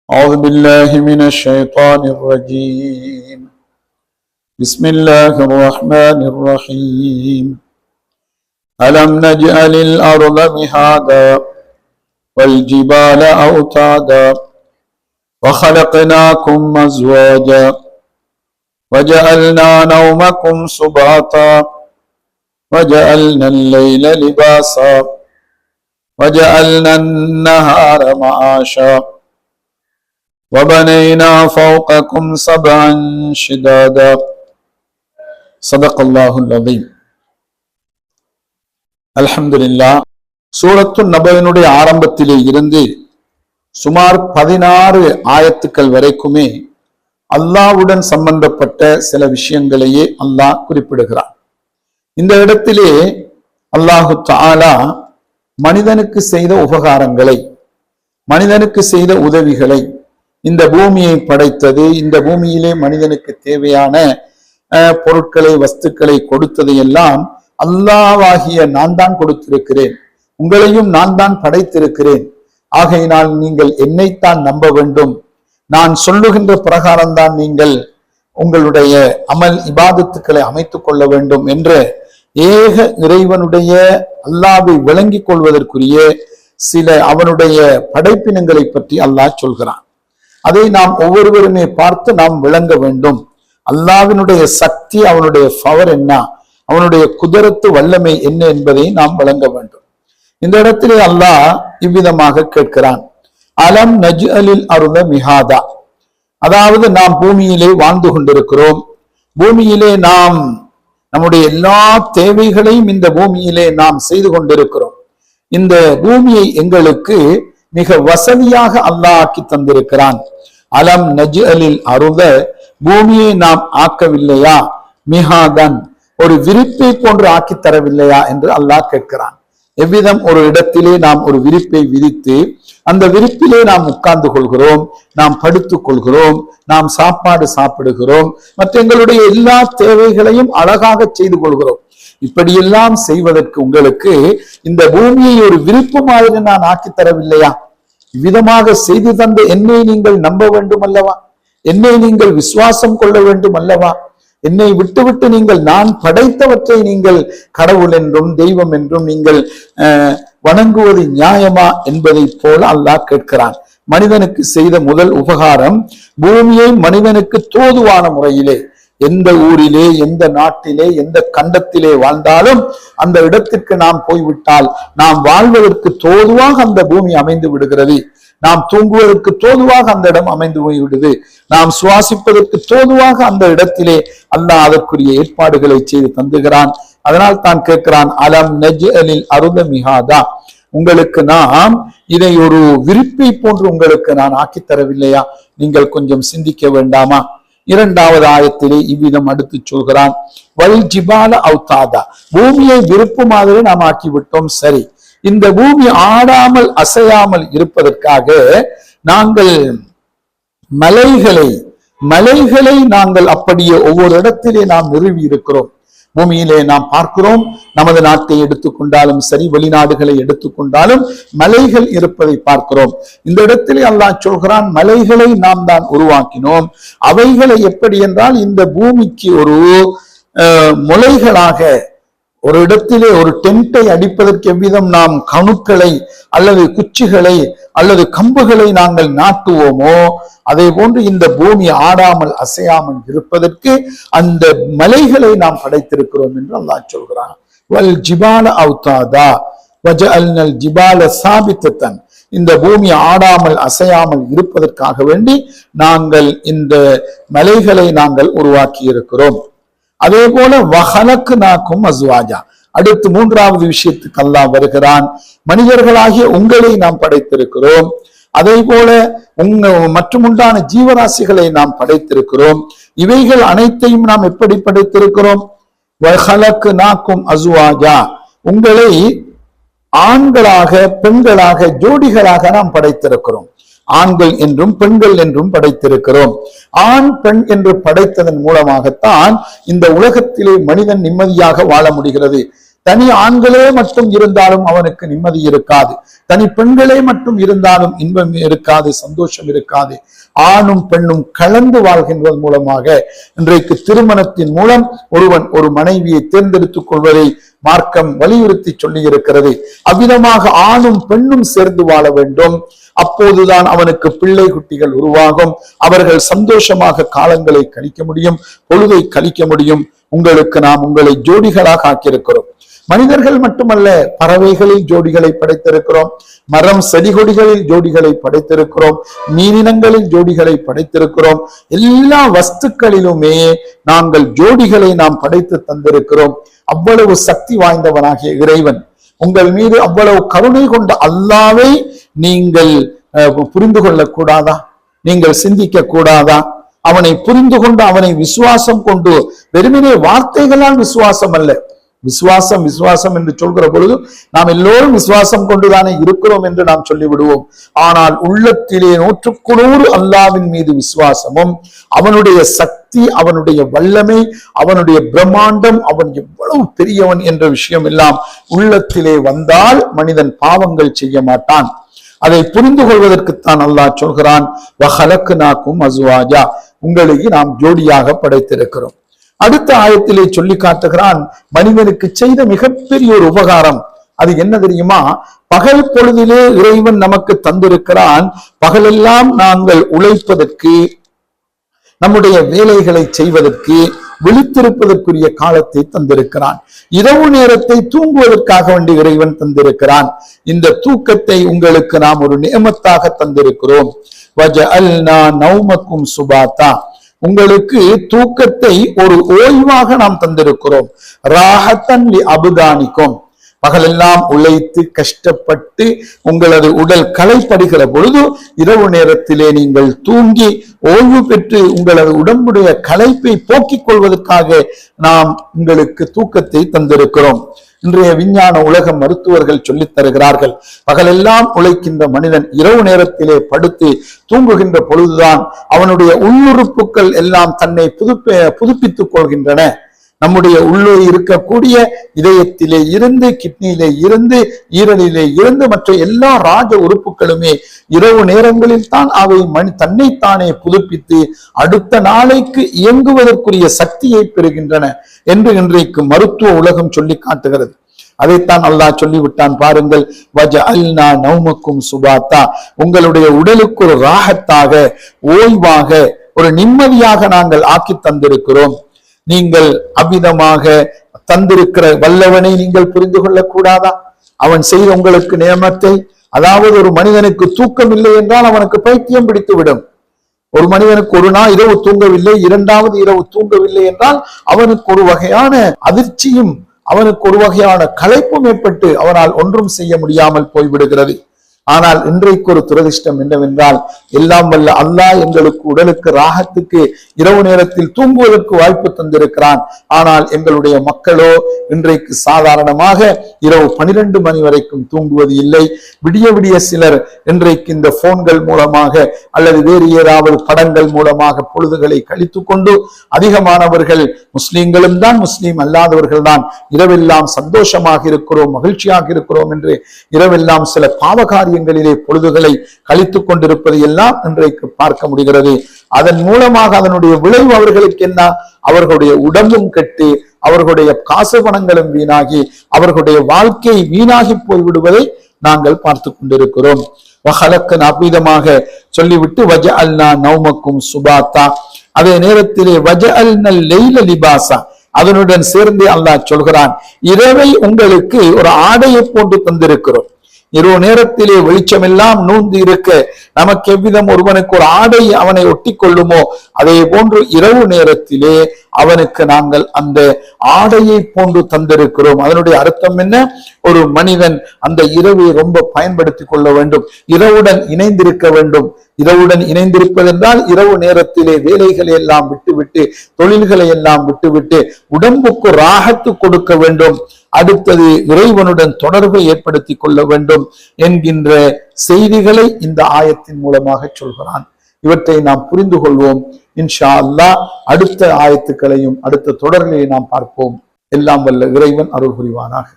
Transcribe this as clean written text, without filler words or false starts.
أعوذ بالله من الشيطان الرجيم. بسم الله الرحمن الرحيم. ألم نجعل الأرض مهادا والجبال أوتادا وخلقناكم أزواجا وجعلنا نومكم سباتا وجعلنا الليل لباسا وجعلنا النهار معاشا وبنينا فوقكم سبعا شدادا صدق الله العظيم. அல்ஹம்துலில்லாஹ். சூரத்து நபையினுடைய ஆரம்பத்திலே இருந்து சுமார் 16 ஆயத்துக்கள் வரைக்குமே அல்லாஹ்வுடன் சம்பந்தப்பட்ட சில விஷயங்களையே அல்லாஹ் குறிப்பிடுகிறார். இந்த இடத்திலே அல்லாஹு தஆலா மனிதனுக்கு செய்த உபகாரங்களை, மனிதனுக்கு செய்த உதவிகளை, இந்த பூமியை படைத்தது, இந்த பூமியிலே மனிதனுக்கு தேவையான பொருட்களை, வஸ்துக்களை கொடுத்ததையெல்லாம் அல்லாஹ்வாகிய நான் தான் கொடுத்திருக்கிறேன், உங்களையும் நான் தான் படைத்திருக்கிறேன், ஆகையினால் நீங்கள் என்னைத்தான் நம்ப வேண்டும், நான் சொல்லுகின்ற பிரகாரம்தான் நீங்கள் உங்களுடைய அமல் இபாதத்துக்களை அமைத்துக் கொள்ள வேண்டும் என்ற ஏக இறைவனுடைய அல்லாஹ்வை விளங்கிக் கொள்வதற்குரிய சில அவனுடைய படைப்பினங்களை பற்றி அல்லாஹ் சொல்கிறான். அதை நாம் ஒவ்வொருவருமே பார்த்து நாம் விளங்க வேண்டும். அல்லாஹ்வினுடைய சக்தி, அவனுடைய பவர் என்ன, அவனுடைய குதரத்து வல்லமை என்ன என்பதை நாம் விளங்க வேண்டும். இந்த இடத்திலே அல்லாஹ் இவ்விதமாக கேட்கிறான், அலம் நஜ்அலில் அர்த மிஹாதா, அதாவது நாம் பூமியிலே வாழ்ந்து கொண்டிருக்கிறோம், பூமியிலே நாம் நம்முடைய எல்லா தேவைகளையும் இந்த பூமியிலே நாம் செய்து கொண்டிருக்கிறோம். இந்த பூமியை எங்களுக்கு மிக வசதியாக அல்லாஹ் ஆக்கி தந்திருக்கிறான். அலம் நஜ்அலில் அர்த, பூமியை நாம் ஆக்கவில்லையா, மிஹாதன், ஒரு விரிப்பை போன்று ஆக்கி தரவில்லையா என்று அல்லாஹ் கேட்கிறான். எவ்விதம் ஒரு இடத்திலே நாம் ஒரு விரிப்பை விரித்து அந்த விரிப்பிலே நாம் உட்கார்ந்து கொள்கிறோம், நாம் படுத்துக் கொள்கிறோம், நாம் சாப்பாடு சாப்பிடுகிறோம், மற்ற எங்களுடைய எல்லா தேவைகளையும் அழகாக செய்து கொள்கிறோம். இப்படியெல்லாம் செய்வதற்கு உங்களுக்கு இந்த பூமியை ஒரு விருப்பு மாதிரி நான் ஆக்கி தரவில்லையா? விதமாக செய்து தந்த என்னை நீங்கள் நம்ப வேண்டும் அல்லவா? என்னை நீங்கள் விசுவாசம் கொள்ள வேண்டும் அல்லவா? என்னை விட்டுவிட்டு நீங்கள் நான் படைத்தவற்றை நீங்கள் கடவுள் என்றும் தெய்வம் என்றும் நீங்கள் வணங்குவது நியாயமா என்பதை போல அல்லாஹ் கேட்கிறான். மனிதனுக்கு செய்த முதல் உபகாரம், பூமியை மனிதனுக்கு தோதுவான முறையிலே, எந்த ஊரிலே, எந்த நாட்டிலே, எந்த கண்டத்திலே வாழ்ந்தாலும் அந்த இடத்திற்கு நாம் போய்விட்டால் நாம் வாழ்வதற்கு தோதுவாக அந்த பூமி அமைந்து விடுகிறது. நாம் தூங்குவதற்கு தோதுவாக அந்த இடம் அமைந்து போய்விடுது. நாம் சுவாசிப்பதற்கு தோதுவாக அந்த இடத்திலே அல்லாஹ் அதற்குரிய ஏற்பாடுகளை செய்து தந்துகிறான். அதனால் தான் கேட்கிறான், அலம் நஜ்அலில் அர்த மிஹாதா, உங்களுக்கு நாம் இதை ஒரு விரிப்பை போன்று உங்களுக்கு நான் ஆக்கி தரவில்லையா? நீங்கள் கொஞ்சம் சிந்திக்க வேண்டாமா? இரண்டாவது ஆயத்திலே இவ்விதம் அடுத்து சொல்கிறான், வல் ஜிபால அவுதாதா, பூமியை விருப்பு மாதிரி நாம் ஆக்கிவிட்டோம். சரி, இந்த பூமி ஆடாமல் அசையாமல் இருப்பதற்காக நாங்கள் மலைகளை நாங்கள் அப்படியே ஒவ்வொரு இடத்திலே நாம் நிறுவி இருக்கிறோம். பூமியிலே நாம் பார்க்கிறோம், நமது நாட்டை எடுத்துக்கொண்டாலும் சரி, வெளிநாடுகளை எடுத்துக்கொண்டாலும் மலைகள் இருப்பதை பார்க்கிறோம். இந்த இடத்திலே அல்லாஹ் சொல்கிறான், மலைகளை நாம் தான் உருவாக்கினோம். அவைகளை எப்படி என்றால், இந்த பூமிக்கு ஒரு முளைகளாக ஒரு இடத்திலே ஒரு டென்ட்டை அடிப்பதற்கு எவ்விதம் நாம் கணுக்களை அல்லது குச்சிகளை அல்லது கம்புகளை நாங்கள் நாட்டுவோமோ, அதே போன்று இந்த பூமி ஆடாமல் அசையாமல் இருப்பதற்கு அந்த மலைகளை நாம் படைத்திருக்கிறோம் என்று அல்லாஹ் சொல்கிறான். வல் ஜிபால அவுதாதா வஜஅல்னல் ஜிபால சாபித்தன், இந்த பூமி ஆடாமல் அசையாமல் இருப்பதற்காக வேண்டி நாங்கள் இந்த மலைகளை நாங்கள் உருவாக்கி இருக்கிறோம். அதே போல வஹலக்னாக்கும் அஸ்வாஜா, அடுத்து மூன்றாவது விஷயத்துக்கு அல்லாஹ் வருகிறான், மனிதர்களாகிய உங்களை நாம் படைத்திருக்கிறோம். அதே போல மற்றும் உண்டான ஜீவராசிகளை நாம் படைத்திருக்கிறோம். இவைகள் அனைத்தையும் நாம் எப்படி படைத்திருக்கிறோம்? வஹலக்னாக்கும் அஸ்வாஜா, உங்களை ஆண்களாக பெண்களாக ஜோடிகளாக நாம் படைத்திருக்கிறோம். ஆண்கள் என்றும் பெண்கள் என்றும் படைத்திருக்கிறோம். ஆண் பெண் என்று படைத்ததன் மூலமாகத்தான் இந்த உலகத்திலே மனிதன் நிம்மதியாக வாழ முடிகிறது. தனி ஆண்களே மட்டும் இருந்தாலும் அவனுக்கு நிம்மதி இருக்காது, தனி பெண்களே மட்டும் இருந்தாலும் இன்பம் இருக்காது, சந்தோஷம் இருக்காது. ஆணும் பெண்ணும் கலந்து வாழ்கின்றது மூலமாக இன்றைக்கு திருமணத்தின் மூலம் ஒருவன் ஒரு மனைவியை தேர்ந்தெடுத்துக் கொள்வதை மார்க்கம் வலியுறுத்தி சொல்லி இருக்கிறது. அவ்விதமாக ஆணும் பெண்ணும் சேர்ந்து வாழ வேண்டும். அப்போதுதான் அவனுக்கு பிள்ளை குட்டிகள் உருவாகும். அவர்கள் சந்தோஷமாக காலங்களை கழிக்க முடியும், பொழுதை கழிக்க முடியும். உங்களுக்கு நாம் உங்களை ஜோடிகளாக ஆக்கியிருக்கிறோம். மனிதர்கள் மட்டுமல்ல, பறவைகளில் ஜோடிகளை படைத்திருக்கிறோம், மரம் செடி கொடிகளில் ஜோடிகளை படைத்திருக்கிறோம், மீனினங்களில் ஜோடிகளை படைத்திருக்கிறோம். எல்லா வஸ்துக்களிலுமே நாங்கள் ஜோடிகளை நாம் படைத்து தந்திருக்கிறோம். அவ்வளவு சக்தி வாய்ந்தவனாகிய இறைவன் உங்கள் மீது அவ்வளவு கருணை கொண்ட அல்லாஹ்வை நீங்கள் புரிந்து கொள்ள கூடாதா? நீங்கள் சிந்திக்க கூடாதா? அவனை புரிந்து கொண்டு அவனை விசுவாசம் கொண்டு, வெறுமனே வார்த்தைகளால் விசுவாசம் அல்ல, விசுவாசம் விசுவாசம் என்று சொல்கிற பொழுது நாம் எல்லோரும் விசுவாசம் கொண்டுதானே இருக்கிறோம் என்று நாம் சொல்லிவிடுவோம். ஆனால் உள்ளத்திலே 100% அல்லாஹ்வின் மீது விசுவாசமும், அவனுடைய சக்தி, அவனுடைய வல்லமை, அவனுடைய பிரம்மாண்டம், அவன் எவ்வளவு பெரியவன் என்ற விஷயம் எல்லாம் உள்ளத்திலே வந்தால் மனிதன் பாவங்கள் செய்ய மாட்டான். அதை புரிந்து கொள்வதற்குத்தான் அல்லாஹ் சொல்கிறான், வஹலக்னாக்கும் அஸ்வாஜா, உங்களுக்கு நாம் ஜோடியாக படைத்திருக்கிறோம். அடுத்த ஆயத்திலே சொல்லி காட்டுகிறான், மனிதனுக்கு செய்த மிகப்பெரிய ஒரு உபகாரம். அது என்ன தெரியுமா? பகல் பொழுதிலே இறைவன் நமக்கு தந்திருக்கிறான். பகலெல்லாம் நாங்கள் உழைப்பதற்கு, நம்முடைய வேலைகளை செய்வதற்கு, விழித்திருப்பதற்குரிய காலத்தை தந்திருக்கிறான். இரவு நேரத்தை தூங்குவதற்காக வேண்டி இறைவன் தந்திருக்கிறான். இந்த தூக்கத்தை உங்களுக்கு நாம் ஒரு நியமத்தாக தந்திருக்கிறோம். வஜஅல்னா நௌமக்கும் சுபாத்தா, உங்களுக்கு தூக்கத்தை ஒரு ஓய்வாக நாம் தந்திருக்கிறோம். ராஹத்தன் லி அபுதானிக்கும், பகலெல்லாம் உழைத்து கஷ்டப்பட்டு உங்களது உடல் களைப்படுகிற பொழுது இரவு நேரத்திலே நீங்கள் தூங்கி ஓய்வு பெற்று உங்களது உடம்புடைய களைப்பை போக்கிக் கொள்வதற்காக நாம் உங்களுக்கு தூக்கத்தை தந்திருக்கிறோம். இன்றைய விஞ்ஞான உலக மருத்துவர்கள் சொல்லித் தருகிறார்கள், பகலெல்லாம் உழைக்கின்ற மனிதன் இரவு நேரத்திலே படுத்து தூங்குகின்ற பொழுதுதான் அவனுடைய உள்ளுறுப்புகள் எல்லாம் தன்னை புதுப்பித்துக் கொள்கின்றன. நம்முடைய உள்ளே இருக்கக்கூடிய இதயத்திலே இருந்து, கிட்னியிலே இருந்து, ஈரலிலே இருந்து மற்ற எல்லா ராஜ உறுப்புகளுமே இரவு நேரங்களில் தான் அவை தன்னைத்தானே புதுப்பித்து அடுத்த நாளைக்கு இயங்குவதற்குரிய சக்தியை பெறுகின்றன என்று இன்றைக்கு மருத்துவ உலகம் சொல்லி காட்டுகிறது. அதைத்தான் அல்லாஹ் சொல்லிவிட்டான் பாருங்கள், வஜஅல்னா நௌமக்கும் சுபாத்தா, உங்களுடைய உடலுக்கு ஒரு ராகத்தாக, ஓய்வாக, ஒரு நிம்மதியாக நாங்கள் ஆக்கி தந்திருக்கிறோம். நீங்கள் அவ்விதமாக தந்திருக்கிற வல்லவனை நீங்கள் புரிந்து கொள்ள கூடாதா? அவன் செய்த உங்களுக்கு நியமத்தை, அதாவது ஒரு மனிதனுக்கு தூக்கம் இல்லை என்றால் அவனுக்கு பைத்தியம் பிடித்து விடும். ஒரு மனிதனுக்கு ஒரு நாள் இரவு தூங்கவில்லை, இரண்டாவது இரவு தூங்கவில்லை என்றால் அவனுக்கு ஒரு வகையான அதிர்ச்சியும், அவனுக்கு ஒரு வகையான களைப்பும் ஏற்பட்டு அவனால் ஒன்றும் செய்ய முடியாமல் போய்விடுகிறது. ஆனால் இன்றைக்கு ஒரு துரதிஷ்டம் என்னவென்றால், எல்லாம் வல்ல அல்லாஹ் எங்களுக்கு உடலுக்கு ராகத்துக்கு இரவு நேரத்தில் தூங்குவதற்கு வாய்ப்பு தந்திருக்கிறான். ஆனால் எங்களுடைய மக்களோ இன்றைக்கு சாதாரணமாக இரவு 12 மணி வரைக்கும் தூங்குவது இல்லை. விடிய விடிய சிலர் இன்றைக்கு இந்த போன்கள் மூலமாக அல்லது வேறு ஏதாவது படங்கள் மூலமாக பொழுதுகளை கழித்து கொண்டு, அதிகமானவர்கள் முஸ்லீம்களும் தான், முஸ்லீம் அல்லாதவர்கள் தான், இரவெல்லாம் சந்தோஷமாக இருக்கிறோம், மகிழ்ச்சியாக இருக்கிறோம் என்று இரவெல்லாம் சில பாவகாரிய பொழுதுகளை கழித்துக் கொண்டிருப்பதை எல்லாம் இன்றைக்கு பார்க்க முடிகிறது. அதன் மூலமாக அதனுடைய விளைவு அவர்களுக்கு என்ன? அவர்களுடைய உடம்பும் கெட்டு, அவர்களுடைய காசு பணங்களும் வீணாகி, அவர்களுடைய வாழ்க்கை வீணாகி போய்விடுவதை நாங்கள் பார்த்து கொண்டிருக்கிறோம். அபீதமாக சொல்லிவிட்டு வஜஅல்னா நௌமக்கும் சுபாத்தா, அதே நேரத்திலே வஜஅல்னல் லைல லிபாசா, அதனுடன் சேர்ந்து அல்லாஹ் சொல்கிறான், இரவை உங்களுக்கு ஒரு ஆடையை போன்று தந்திருக்கிறோம். இரவு நேரத்திலே வெளிச்சம் எல்லாம் நூந்து இருக்க நமக்கு எவ்விதம் ஒருவனுக்கு ஒரு ஆடை அவனை ஒட்டி கொள்ளுமோ, அதே போன்று இரவு நேரத்திலே அவனுக்கு நாங்கள் அந்த ஆடையை போன்று தந்திருக்கிறோம். அதனுடைய அர்த்தம் என்ன? ஒரு மனிதன் அந்த இரவை ரொம்ப பயன்படுத்தி கொள்ள வேண்டும், இரவுடன் இணைந்திருக்க வேண்டும். இரவுடன் இணைந்திருப்பதென்றால் இரவு நேரத்திலே வேலைகளை எல்லாம் விட்டுவிட்டு, தொழில்களை எல்லாம் விட்டுவிட்டு உடம்புக்கு ராகத்து கொடுக்க வேண்டும். அடுத்தது இறைவனுடன் தொடர்பை ஏற்படுத்தி கொள்ள வேண்டும் என்கின்ற செய்திகளை இந்த ஆயத்தின் மூலமாக சொல்கிறான். இவற்றை நாம் புரிந்து கொள்வோம். இன்ஷா அல்லாஹ் அடுத்த ஆயத்துக்களையும் அடுத்த தொடர்களை நாம் பார்ப்போம். எல்லாம் வல்ல இறைவன் அருள் புரிவானாக.